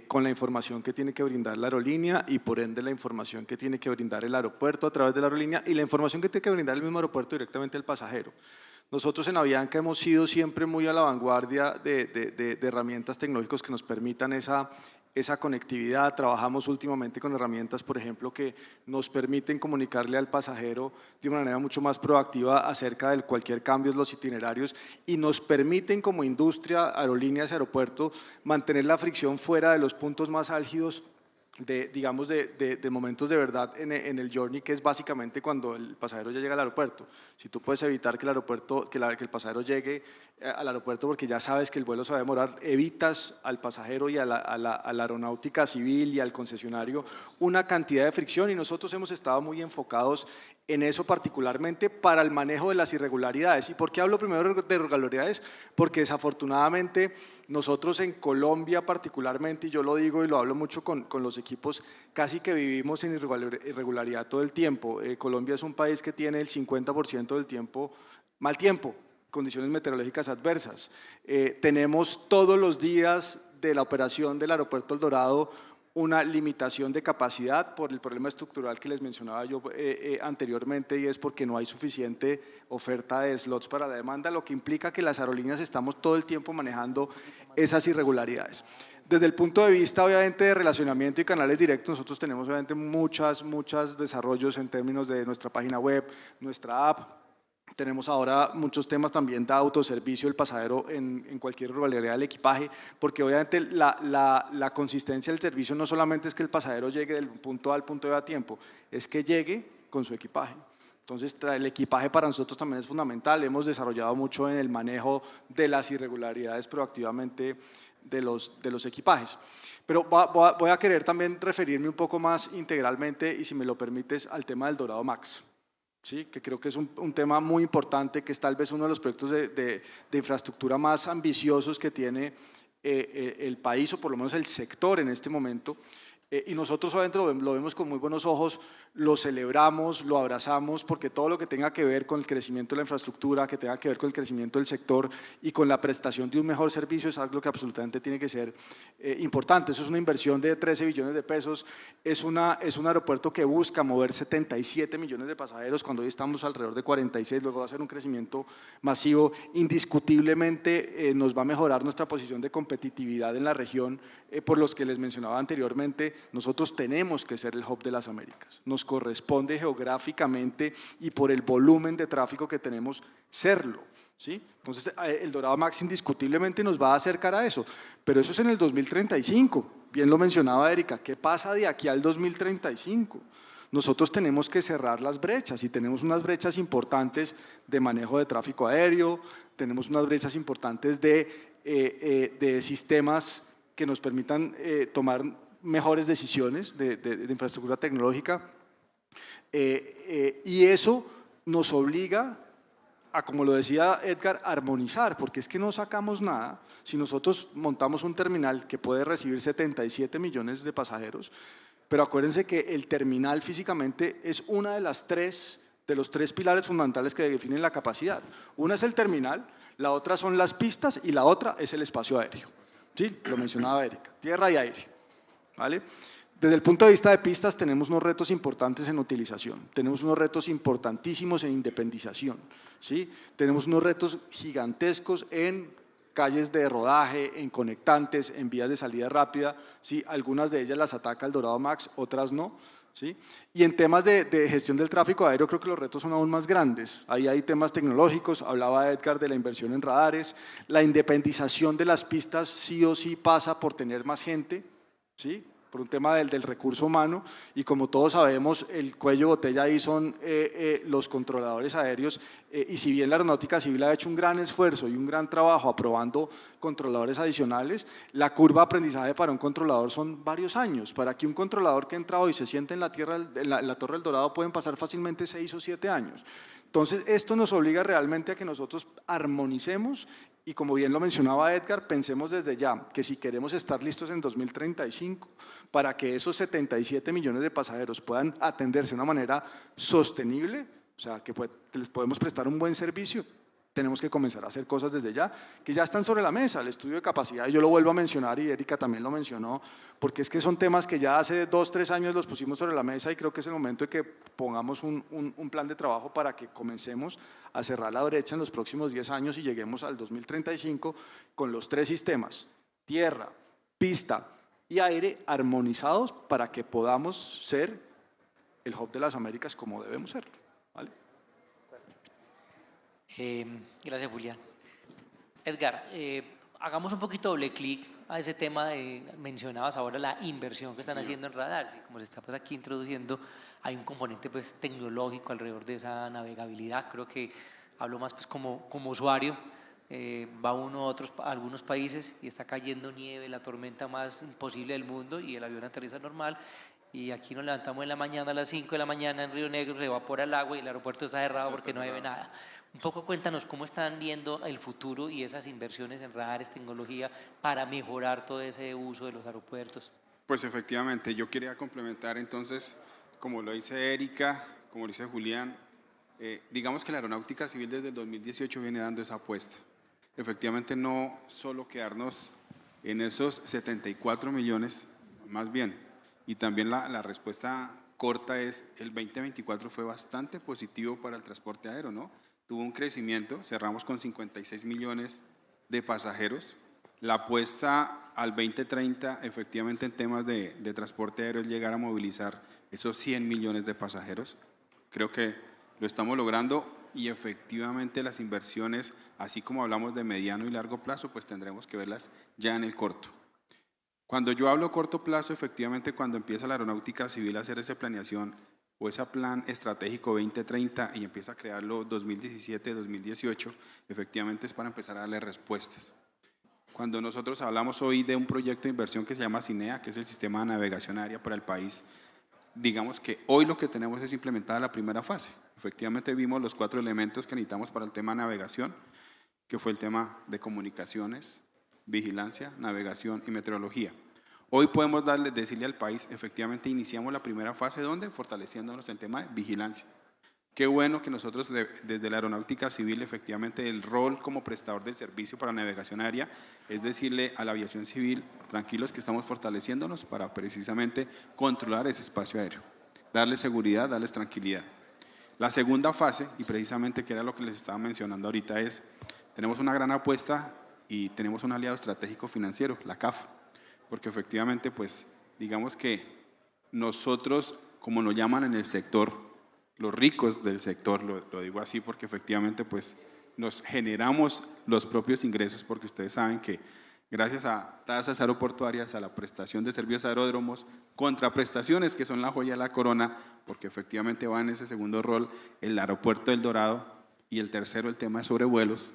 con la información que tiene que brindar la aerolínea y por ende la información que tiene que brindar el aeropuerto a través de la aerolínea y la información que tiene que brindar el mismo aeropuerto directamente al pasajero. Nosotros en Avianca hemos sido siempre muy a la vanguardia de herramientas tecnológicas que nos permitan esa conectividad. Trabajamos últimamente con herramientas, por ejemplo, que nos permiten comunicarle al pasajero de una manera mucho más proactiva acerca de cualquier cambio en los itinerarios y nos permiten como industria, aerolíneas, aeropuertos, mantener la fricción fuera de los puntos más álgidos digamos, de momentos de verdad en el journey, que es básicamente cuando el pasajero ya llega al aeropuerto. Si tú puedes evitar que el pasajero llegue al aeropuerto porque ya sabes que el vuelo se va a demorar, evitas al pasajero y a la aeronáutica civil y al concesionario una cantidad de fricción, y nosotros hemos estado muy enfocados en eso particularmente para el manejo de las irregularidades. ¿Y por qué hablo primero de irregularidades? Porque desafortunadamente nosotros en Colombia particularmente, y yo lo digo y lo hablo mucho con los equipos, casi que vivimos en irregularidad todo el tiempo. Colombia es un país que tiene el 50% del tiempo mal tiempo, condiciones meteorológicas adversas. Tenemos todos los días de la operación del aeropuerto El Dorado una limitación de capacidad por el problema estructural que les mencionaba yo anteriormente, y es porque no hay suficiente oferta de slots para la demanda, lo que implica que las aerolíneas estamos todo el tiempo manejando esas irregularidades. Desde el punto de vista, obviamente, de relacionamiento y canales directos, nosotros tenemos obviamente muchos desarrollos en términos de nuestra página web, nuestra app. Tenemos ahora muchos temas también de autoservicio del pasajero en cualquier irregularidad del equipaje, porque obviamente la consistencia del servicio no solamente es que el pasajero llegue del punto A al punto B a tiempo, es que llegue con su equipaje. Entonces, el equipaje para nosotros también es fundamental. Hemos desarrollado mucho en el manejo de las irregularidades proactivamente de los equipajes. Pero voy a querer también referirme un poco más integralmente, y si me lo permites, al tema del Dorado Max. Sí, que creo que es un tema muy importante, que es tal vez uno de los proyectos de infraestructura más ambiciosos que tiene el país, o por lo menos el sector en este momento. Y nosotros obviamente lo vemos con muy buenos ojos, lo celebramos, lo abrazamos, porque todo lo que tenga que ver con el crecimiento de la infraestructura, que tenga que ver con el crecimiento del sector y con la prestación de un mejor servicio, es algo que absolutamente tiene que ser importante. Eso es una inversión de 13 billones de pesos, es un aeropuerto que busca mover 77 millones de pasajeros, cuando hoy estamos alrededor de 46, luego va a ser un crecimiento masivo. Indiscutiblemente nos va a mejorar nuestra posición de competitividad en la región, por los que les mencionaba anteriormente. Nosotros tenemos que ser el hub de las Américas, nos corresponde geográficamente y por el volumen de tráfico que tenemos serlo, ¿sí? Entonces el Dorado Max indiscutiblemente nos va a acercar a eso, pero eso es en el 2035, bien lo mencionaba Erika. ¿Qué pasa de aquí al 2035? Nosotros tenemos que cerrar las brechas, y tenemos unas brechas importantes de manejo de tráfico aéreo, tenemos unas brechas importantes de sistemas que nos permitan tomar mejores decisiones de infraestructura tecnológica, y eso nos obliga a, como lo decía Edgar, armonizar, porque es que no sacamos nada si nosotros montamos un terminal que puede recibir 77 millones de pasajeros, pero acuérdense que el terminal físicamente es una de los tres pilares fundamentales que definen la capacidad. Una es el terminal, la otra son las pistas y la otra es el espacio aéreo. Sí, lo mencionaba Erika, tierra y aire. ¿Vale? Desde el punto de vista de pistas tenemos unos retos importantes en utilización, tenemos unos retos importantísimos en independización, ¿sí? Tenemos unos retos gigantescos en calles de rodaje, en conectantes, en vías de salida rápida, ¿sí? Algunas de ellas las ataca el Dorado Max, otras no, ¿sí? Y en temas de gestión del tráfico aéreo creo que los retos son aún más grandes. Ahí hay temas tecnológicos, hablaba Edgar de la inversión en radares, la independización de las pistas sí o sí pasa por tener más gente, ¿sí? Por un tema del recurso humano, y como todos sabemos, el cuello de botella ahí son los controladores aéreos, y si bien la Aeronáutica Civil ha hecho un gran esfuerzo y un gran trabajo aprobando controladores adicionales, la curva de aprendizaje para un controlador son varios años. Para que un controlador que entra hoy se siente en la Torre del Dorado pueden pasar fácilmente 6 o 7 años. Entonces, esto nos obliga realmente a que nosotros armonicemos, y como bien lo mencionaba Edgar, pensemos desde ya que si queremos estar listos en 2035, para que esos 77 millones de pasajeros puedan atenderse de una manera sostenible, o sea, que les podemos prestar un buen servicio, tenemos que comenzar a hacer cosas desde ya, que ya están sobre la mesa. El estudio de capacidad, yo lo vuelvo a mencionar y Erika también lo mencionó, porque es que son temas que ya hace 2 o 3 años los pusimos sobre la mesa, y creo que es el momento de que pongamos un plan de trabajo para que comencemos a cerrar la brecha en los próximos 10 años y lleguemos al 2035 con los 3 sistemas, tierra, pista y aire, armonizados para que podamos ser el hub de las Américas como debemos ser, ¿vale? Gracias, Julián. Edgar, hagamos un poquito doble clic a ese tema mencionabas ahora la inversión que están haciendo en radar. Y como se está pues aquí introduciendo, hay un componente pues tecnológico alrededor de esa navegabilidad. Creo que hablo más pues como usuario. Va uno a algunos países y está cayendo nieve, la tormenta más imposible del mundo y el avión aterriza normal. Y aquí nos levantamos en la mañana a las 5 de la mañana en Río Negro, se evapora el agua y el aeropuerto está cerrado porque no hay nada. Un poco cuéntanos cómo están viendo el futuro y esas inversiones en radares, tecnología, para mejorar todo ese uso de los aeropuertos. Pues efectivamente, yo quería complementar entonces, como lo dice Erika, como lo dice Julián, digamos que la aeronáutica civil desde el 2018 viene dando esa apuesta. Efectivamente, no solo quedarnos en esos 74 millones, más bien, y también la respuesta corta es, el 2024 fue bastante positivo para el transporte aéreo, ¿no? Tuvo un crecimiento, cerramos con 56 millones de pasajeros. La apuesta al 2030, efectivamente, en temas de transporte aéreo es llegar a movilizar esos 100 millones de pasajeros. Creo que lo estamos logrando y efectivamente las inversiones, así como hablamos de mediano y largo plazo, pues tendremos que verlas ya en el corto. Cuando yo hablo corto plazo, efectivamente cuando empieza la aeronáutica civil a hacer esa planeación o ese plan estratégico 2030 y empieza a crearlo 2017-2018, efectivamente es para empezar a darle respuestas. Cuando nosotros hablamos hoy de un proyecto de inversión que se llama CINEA, que es el Sistema de Navegación Aérea para el país, digamos que hoy lo que tenemos es implementada la primera fase. Efectivamente vimos los 4 elementos que necesitamos para el tema de navegación, que fue el tema de comunicaciones, vigilancia, navegación y meteorología. Hoy podemos decirle al país, efectivamente iniciamos la primera fase, ¿dónde? Fortaleciéndonos en el tema de vigilancia. Qué bueno que nosotros desde la aeronáutica civil, efectivamente el rol como prestador del servicio para navegación aérea es decirle a la aviación civil, tranquilos que estamos fortaleciéndonos para precisamente controlar ese espacio aéreo, darles seguridad, darles tranquilidad. La segunda fase, y precisamente que era lo que les estaba mencionando ahorita, es, tenemos una gran apuesta y tenemos un aliado estratégico financiero, la CAF, porque efectivamente, pues, digamos que nosotros, como nos llaman en el sector, los ricos del sector, lo digo así porque efectivamente pues nos generamos los propios ingresos porque ustedes saben que gracias a tasas aeroportuarias, a la prestación de servicios aeródromos, contraprestaciones que son la joya de la corona, porque efectivamente va en ese segundo rol el aeropuerto del Dorado y el tercero el tema de sobrevuelos,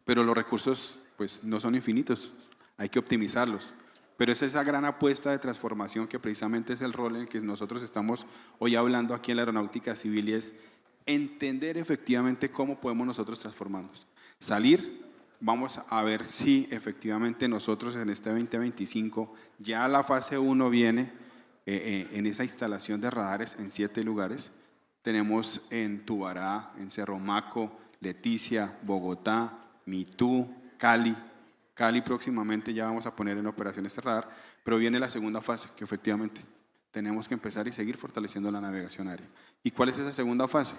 pero los recursos pues no son infinitos, hay que optimizarlos. Pero es esa gran apuesta de transformación que precisamente es el rol en el que nosotros estamos hoy hablando aquí en la aeronáutica civil y es entender efectivamente cómo podemos nosotros transformarnos. Salir, vamos a ver si efectivamente nosotros en este 2025 ya la fase 1 viene en esa instalación de radares en 7 lugares. Tenemos en Tubará, en Cerro Maco, Leticia, Bogotá, Mitú, Cali. Cali próximamente ya vamos a poner en operación este radar, pero viene la segunda fase, que efectivamente tenemos que empezar y seguir fortaleciendo la navegación aérea. ¿Y cuál es esa segunda fase?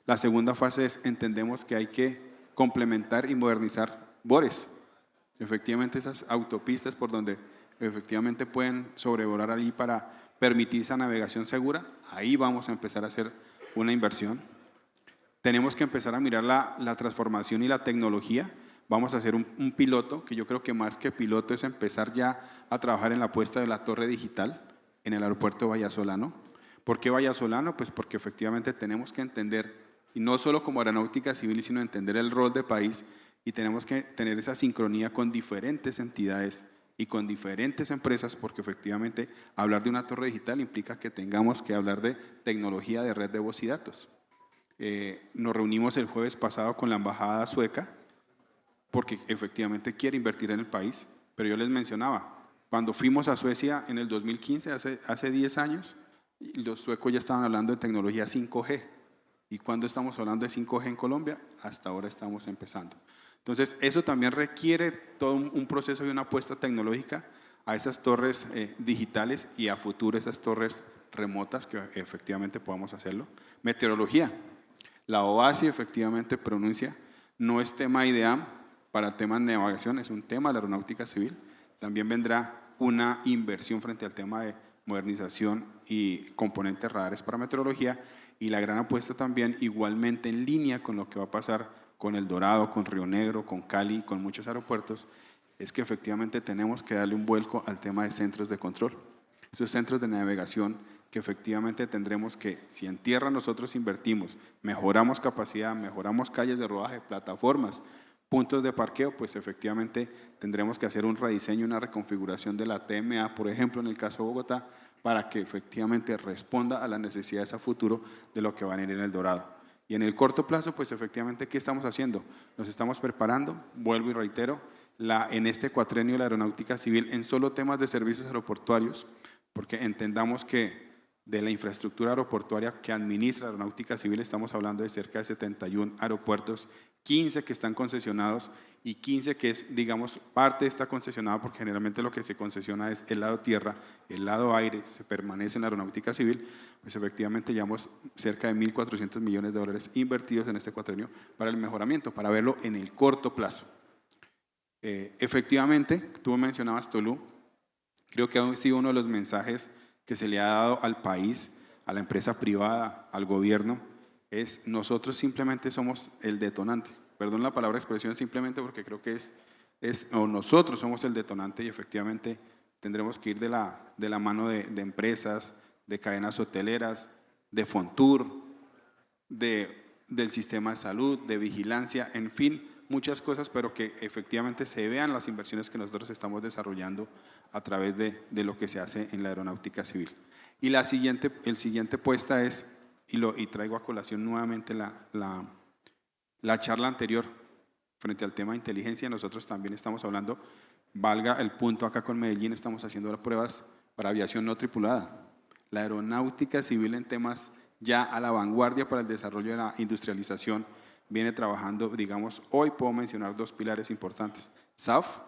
La segunda fase es, entendemos que hay que complementar y modernizar BORES. Efectivamente esas autopistas por donde efectivamente pueden sobrevolar allí para permitir esa navegación segura, ahí vamos a empezar a hacer una inversión. Tenemos que empezar a mirar la transformación y la tecnología. Vamos a hacer un piloto, que yo creo que más que piloto es empezar ya a trabajar en la puesta de la torre digital en el aeropuerto de Vallasolano. ¿Por qué Vallasolano? Pues porque efectivamente tenemos que entender, y no solo como aeronáutica civil, sino entender el rol de país y tenemos que tener esa sincronía con diferentes entidades y con diferentes empresas, porque efectivamente hablar de una torre digital implica que tengamos que hablar de tecnología de red de voz y datos. Nos reunimos el jueves pasado con la embajada sueca, porque efectivamente quiere invertir en el país, pero yo les mencionaba, cuando fuimos a Suecia en el 2015, hace 10 años, los suecos ya estaban hablando de tecnología 5G, y cuando estamos hablando de 5G en Colombia, hasta ahora estamos empezando. Entonces, eso también requiere todo un proceso y una apuesta tecnológica a esas torres digitales y a futuro esas torres remotas que efectivamente podamos hacerlo. Meteorología, la OASI efectivamente pronuncia, no es tema IDEAM, para temas de navegación, es un tema de la aeronáutica civil. También vendrá una inversión frente al tema de modernización y componentes radares para meteorología y la gran apuesta también igualmente en línea con lo que va a pasar con El Dorado, con Río Negro, con Cali, con muchos aeropuertos, es que efectivamente tenemos que darle un vuelco al tema de centros de control. Esos centros de navegación que efectivamente tendremos que, si en tierra nosotros invertimos, mejoramos capacidad, mejoramos calles de rodaje, plataformas, puntos de parqueo, pues efectivamente tendremos que hacer un rediseño, una reconfiguración de la TMA, por ejemplo, en el caso de Bogotá, para que efectivamente responda a las necesidades a futuro de lo que va a venir en El Dorado. Y en el corto plazo, pues efectivamente, ¿qué estamos haciendo? Nos estamos preparando, vuelvo y reitero, en este cuatrenio la Aeronáutica Civil en solo temas de servicios aeroportuarios, porque entendamos que de la infraestructura aeroportuaria que administra la Aeronáutica Civil estamos hablando de cerca de 71 aeropuertos, 15 que están concesionados y 15 que es, digamos, parte está concesionada porque generalmente lo que se concesiona es el lado tierra, el lado aire se permanece en la Aeronáutica Civil, pues efectivamente llevamos cerca de 1.400 millones de dólares invertidos en este cuatrenio para el mejoramiento, para verlo en el corto plazo. Efectivamente, tú mencionabas Tolú, creo que ha sido uno de los mensajes que se le ha dado al país, a la empresa privada, al gobierno, es nosotros simplemente somos el detonante. Perdón la palabra expresión simplemente porque creo que o nosotros somos el detonante y efectivamente tendremos que ir de la mano de empresas, de cadenas hoteleras, de Fontur, del sistema de salud, de vigilancia, en fin, muchas cosas, pero que efectivamente se vean las inversiones que nosotros estamos desarrollando a través de lo que se hace en la Aeronáutica Civil. Y el siguiente puesta es, y traigo a colación nuevamente la charla anterior frente al tema de inteligencia, nosotros también estamos hablando, valga el punto acá con Medellín, estamos haciendo las pruebas para aviación no tripulada. La Aeronáutica Civil en temas ya a la vanguardia para el desarrollo de la industrialización viene trabajando, digamos, hoy puedo mencionar dos pilares importantes. SAF,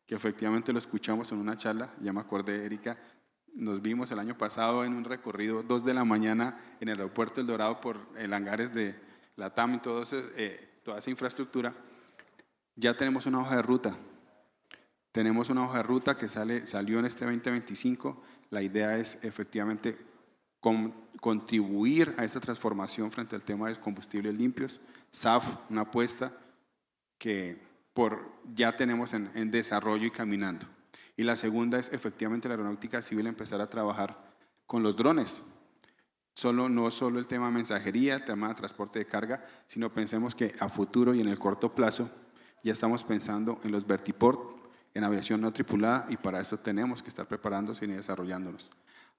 que efectivamente lo escuchamos en una charla, ya me acordé, Erika, nos vimos el año pasado en un recorrido 2 de la mañana en el aeropuerto El Dorado por el hangares de la TAM y toda esa infraestructura. Ya tenemos una hoja de ruta. Tenemos una hoja de ruta que salió en este 2025. La idea es efectivamente contribuir a esa transformación frente al tema de combustibles limpios. SAF, una apuesta que ya tenemos en desarrollo y caminando. Y la segunda es efectivamente la Aeronáutica Civil empezar a trabajar con los drones. No solo el tema de mensajería, el tema de transporte de carga, sino pensemos que a futuro y en el corto plazo ya estamos pensando en los vertiport, en aviación no tripulada, y para eso tenemos que estar preparándose y desarrollándonos.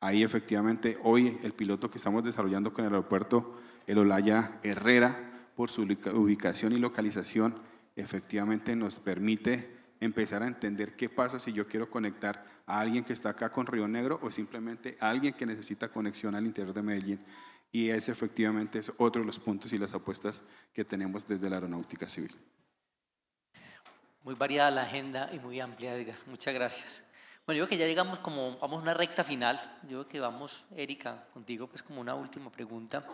Ahí efectivamente hoy el piloto que estamos desarrollando con el aeropuerto El Olaya Herrera, por su ubicación y localización, efectivamente nos permite empezar a entender qué pasa si yo quiero conectar a alguien que está acá con Río Negro o simplemente a alguien que necesita conexión al interior de Medellín. Y ese efectivamente es otro de los puntos y las apuestas que tenemos desde la Aeronáutica Civil. Muy variada la agenda y muy amplia, Edgar. Muchas gracias. Bueno, yo creo que ya llegamos vamos a una recta final. Yo creo que vamos, Erika, contigo pues como una última pregunta,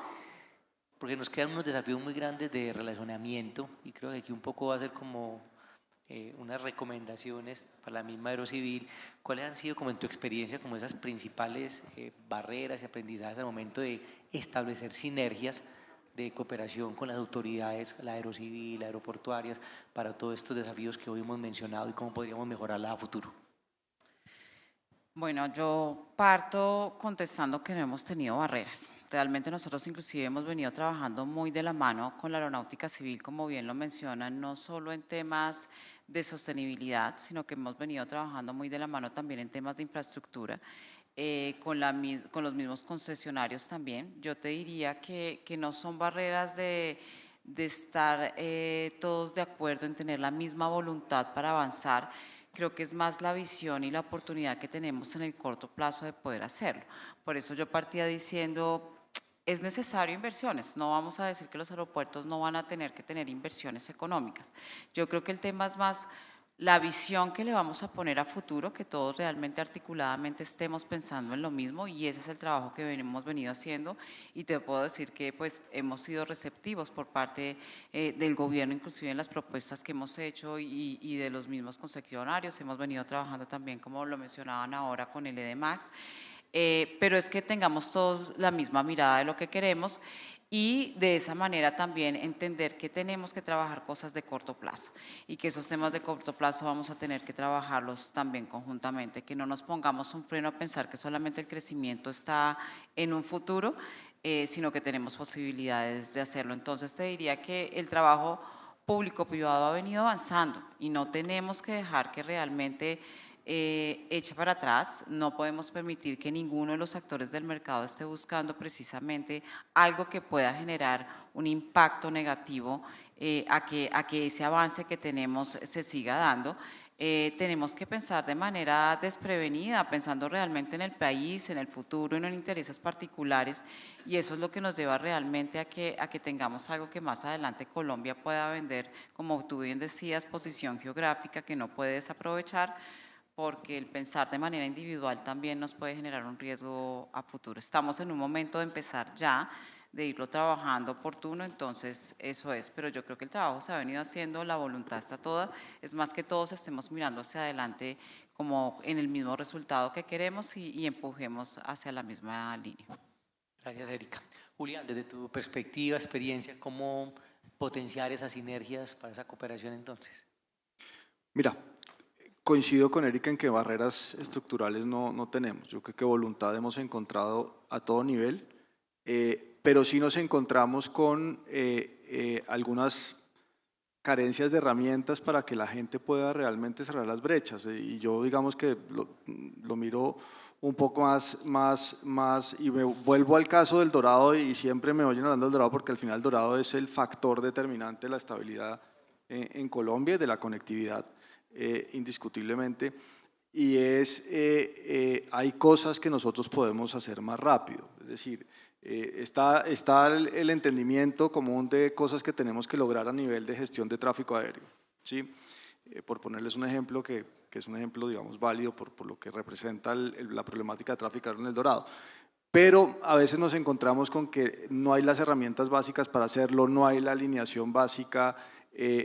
porque nos quedan unos desafíos muy grandes de relacionamiento y creo que aquí un poco va a ser como unas recomendaciones para la misma Aerocivil. ¿Cuáles han sido, como en tu experiencia, como esas principales barreras y aprendizajes al momento de establecer sinergias de cooperación con las autoridades, la Aerocivil, aeroportuarias, para todos estos desafíos que hoy hemos mencionado y cómo podríamos mejorarla a futuro? Bueno, yo parto contestando que no hemos tenido barreras. Realmente nosotros inclusive hemos venido trabajando muy de la mano con la Aeronáutica Civil, como bien lo mencionan, no solo en temas de sostenibilidad, sino que hemos venido trabajando muy de la mano también en temas de infraestructura, con los mismos concesionarios también. Yo te diría que no son barreras de estar todos de acuerdo en tener la misma voluntad para avanzar. Creo que es más la visión y la oportunidad que tenemos en el corto plazo de poder hacerlo. Por eso yo partía diciendo, es necesario inversiones. No vamos a decir que los aeropuertos no van a tener que tener inversiones económicas. Yo creo que el tema es más la visión que le vamos a poner a futuro, que todos realmente articuladamente estemos pensando en lo mismo, y ese es el trabajo que hemos venido haciendo, y te puedo decir que pues hemos sido receptivos por parte del gobierno, inclusive en las propuestas que hemos hecho y de los mismos concesionarios. Hemos venido trabajando también, como lo mencionaban ahora, con el EDMAX, pero es que tengamos todos la misma mirada de lo que queremos. y de esa manera también entender que tenemos que trabajar cosas de corto plazo y que esos temas de corto plazo vamos a tener que trabajarlos también conjuntamente, que no nos pongamos un freno a pensar que solamente el crecimiento está en un futuro, sino que tenemos posibilidades de hacerlo. Entonces te diría que el trabajo público-privado ha venido avanzando y no tenemos que dejar que realmente eche para atrás. No podemos permitir que ninguno de los actores del mercado esté buscando precisamente algo que pueda generar un impacto negativo a que ese avance que tenemos se siga dando. Tenemos que pensar de manera desprevenida, pensando realmente en el país, en el futuro y no en intereses particulares, y eso es lo que nos lleva realmente a que tengamos algo que más adelante Colombia pueda vender, como tú bien decías, posición geográfica que no puede desaprovechar, porque el pensar de manera individual también nos puede generar un riesgo a futuro. Estamos en un momento de empezar ya, de irlo trabajando oportuno, entonces eso es, pero yo creo que el trabajo se ha venido haciendo, la voluntad está toda, es más que todos estemos mirando hacia adelante como en el mismo resultado que queremos y empujemos hacia la misma línea. Gracias, Erika. Julián, desde tu perspectiva, experiencia, ¿cómo potenciar esas sinergias para esa cooperación entonces? Mira, coincido con Erika en que barreras estructurales no tenemos. Yo creo que voluntad hemos encontrado a todo nivel, pero sí nos encontramos con algunas carencias de herramientas para que la gente pueda realmente cerrar las brechas. Y yo digamos que lo miro un poco más y me vuelvo al caso del Dorado y siempre me oyen hablando del Dorado porque al final el Dorado es el factor determinante de la estabilidad en Colombia y de la conectividad indiscutiblemente. Y hay cosas que nosotros podemos hacer más rápido, es decir, está el entendimiento común de cosas que tenemos que lograr a nivel de gestión de tráfico aéreo, ¿sí? Por ponerles un ejemplo que es un ejemplo, digamos, válido por lo que representa la problemática de tráfico aéreo en El Dorado. Pero a veces nos encontramos con que no hay las herramientas básicas para hacerlo, no hay la alineación básica,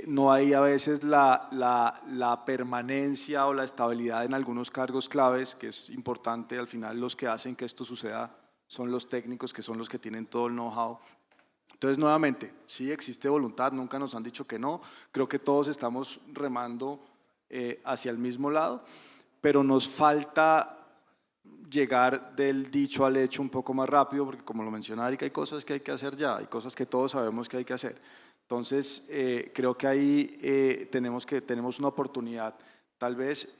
no hay a veces la permanencia o la estabilidad en algunos cargos claves, que es importante. Al final los que hacen que esto suceda son los técnicos, que son los que tienen todo el know-how. Entonces, nuevamente, sí existe voluntad, nunca nos han dicho que no, creo que todos estamos remando hacia el mismo lado, pero nos falta llegar del dicho al hecho un poco más rápido, porque como lo mencionaba Erika, hay cosas que hay que hacer ya, hay cosas que todos sabemos que hay que hacer. Entonces, creo que ahí tenemos una oportunidad. Tal vez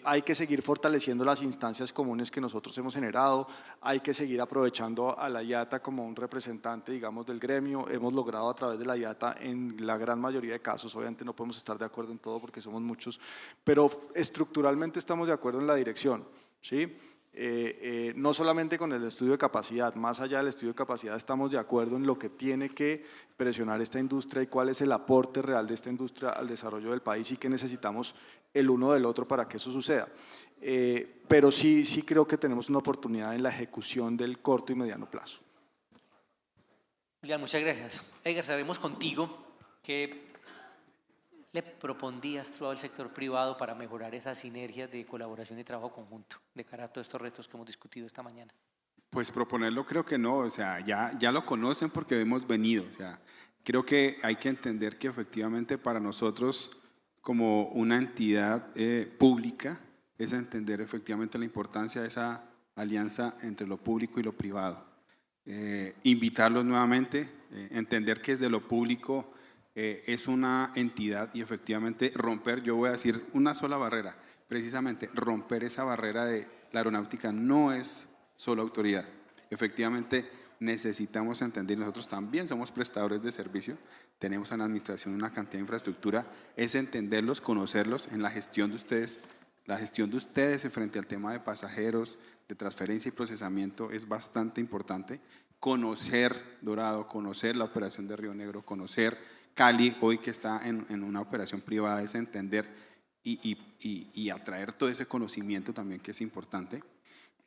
hay que seguir fortaleciendo las instancias comunes que nosotros hemos generado, hay que seguir aprovechando a la IATA como un representante, digamos, del gremio. Hemos logrado a través de la IATA en la gran mayoría de casos, obviamente no podemos estar de acuerdo en todo porque somos muchos, pero estructuralmente estamos de acuerdo en la dirección, ¿sí? No solamente con el estudio de capacidad, más allá del estudio de capacidad estamos de acuerdo en lo que tiene que presionar esta industria y cuál es el aporte real de esta industria al desarrollo del país y que necesitamos el uno del otro para que eso suceda. Pero sí creo que tenemos una oportunidad en la ejecución del corto y mediano plazo. Julián, muchas gracias. Edgar, sabemos contigo que le propondrías tú al sector privado para mejorar esas sinergias de colaboración y trabajo conjunto de cara a todos estos retos que hemos discutido esta mañana? Pues proponerlo creo que no, o sea, ya lo conocen porque hemos venido, o sea, creo que hay que entender que efectivamente para nosotros como una entidad pública es entender efectivamente la importancia de esa alianza entre lo público y lo privado. Invitarlos nuevamente, entender que desde lo público es una entidad y efectivamente romper, yo voy a decir una sola barrera, precisamente romper esa barrera de la aeronáutica no es solo autoridad. Efectivamente necesitamos entender, nosotros también somos prestadores de servicio, tenemos en la administración una cantidad de infraestructura, es entenderlos, conocerlos en la gestión de ustedes frente al tema de pasajeros, de transferencia y procesamiento es bastante importante. Conocer Dorado, conocer la operación de Río Negro, conocer Cali, hoy que está en una operación privada, es entender y atraer todo ese conocimiento también que es importante.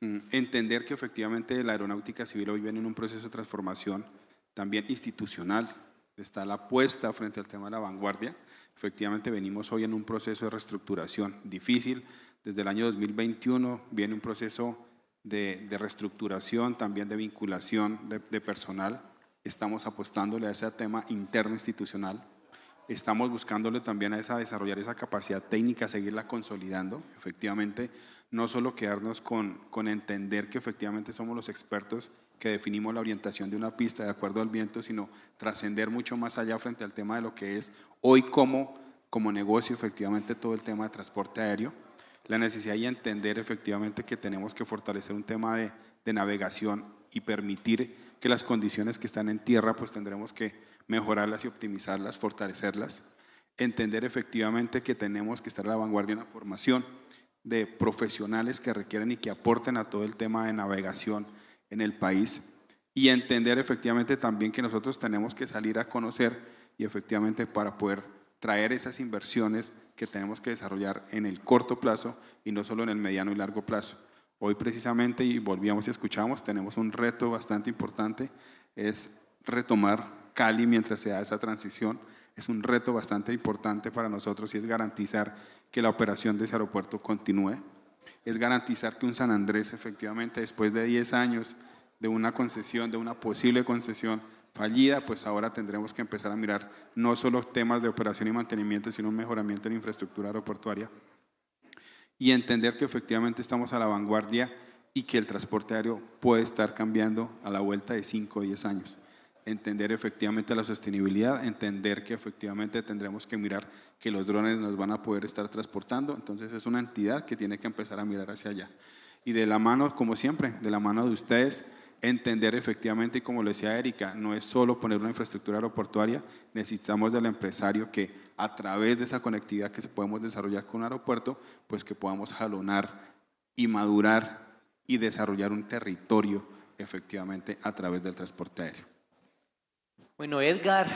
Entender que efectivamente la aeronáutica civil hoy viene en un proceso de transformación también institucional, está la apuesta frente al tema de la vanguardia. Efectivamente venimos hoy en un proceso de reestructuración difícil, desde el año 2021 viene un proceso de reestructuración, también de vinculación de personal. estamos apostándole a ese tema interno institucional. Estamos buscándole también a desarrollar esa capacidad técnica, seguirla consolidando. Efectivamente, no solo quedarnos con entender que efectivamente somos los expertos que definimos la orientación de una pista de acuerdo al viento, sino trascender mucho más allá frente al tema de lo que es hoy como negocio, efectivamente, todo el tema de transporte aéreo. La necesidad de entender efectivamente que tenemos que fortalecer un tema de navegación y permitir que las condiciones que están en tierra, pues tendremos que mejorarlas y optimizarlas, fortalecerlas. Entender efectivamente que tenemos que estar a la vanguardia en la formación de profesionales que requieren y que aporten a todo el tema de navegación en el país, y entender efectivamente también que nosotros tenemos que salir a conocer y efectivamente para poder traer esas inversiones que tenemos que desarrollar en el corto plazo y no solo en el mediano y largo plazo. Hoy precisamente, y volvíamos y escuchamos, tenemos un reto bastante importante, es retomar Cali mientras se da esa transición. Es un reto bastante importante para nosotros y es garantizar que la operación de ese aeropuerto continúe. Es garantizar que un San Andrés efectivamente después de 10 años de una concesión, de una posible concesión fallida, pues ahora tendremos que empezar a mirar no solo temas de operación y mantenimiento, sino un mejoramiento en infraestructura aeroportuaria y entender que efectivamente estamos a la vanguardia y que el transporte aéreo puede estar cambiando a la vuelta de 5 o 10 años. Entender efectivamente la sostenibilidad, entender que efectivamente tendremos que mirar que los drones nos van a poder estar transportando, entonces es una entidad que tiene que empezar a mirar hacia allá. Y de la mano, como siempre, de la mano de ustedes, entender efectivamente, y como lo decía Erika, no es solo poner una infraestructura aeroportuaria, necesitamos del empresario que a través de esa conectividad que se podemos desarrollar con un aeropuerto, pues que podamos jalonar y madurar y desarrollar un territorio efectivamente a través del transporte aéreo. Bueno, Edgar,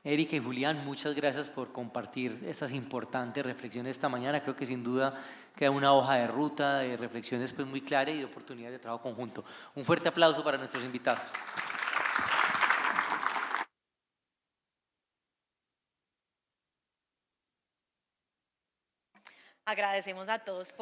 Erika y Julián, muchas gracias por compartir estas importantes reflexiones esta mañana. Creo que sin duda queda una hoja de ruta, de reflexiones pues muy clara y de oportunidades de trabajo conjunto. Un fuerte aplauso para nuestros invitados. Agradecemos a todos por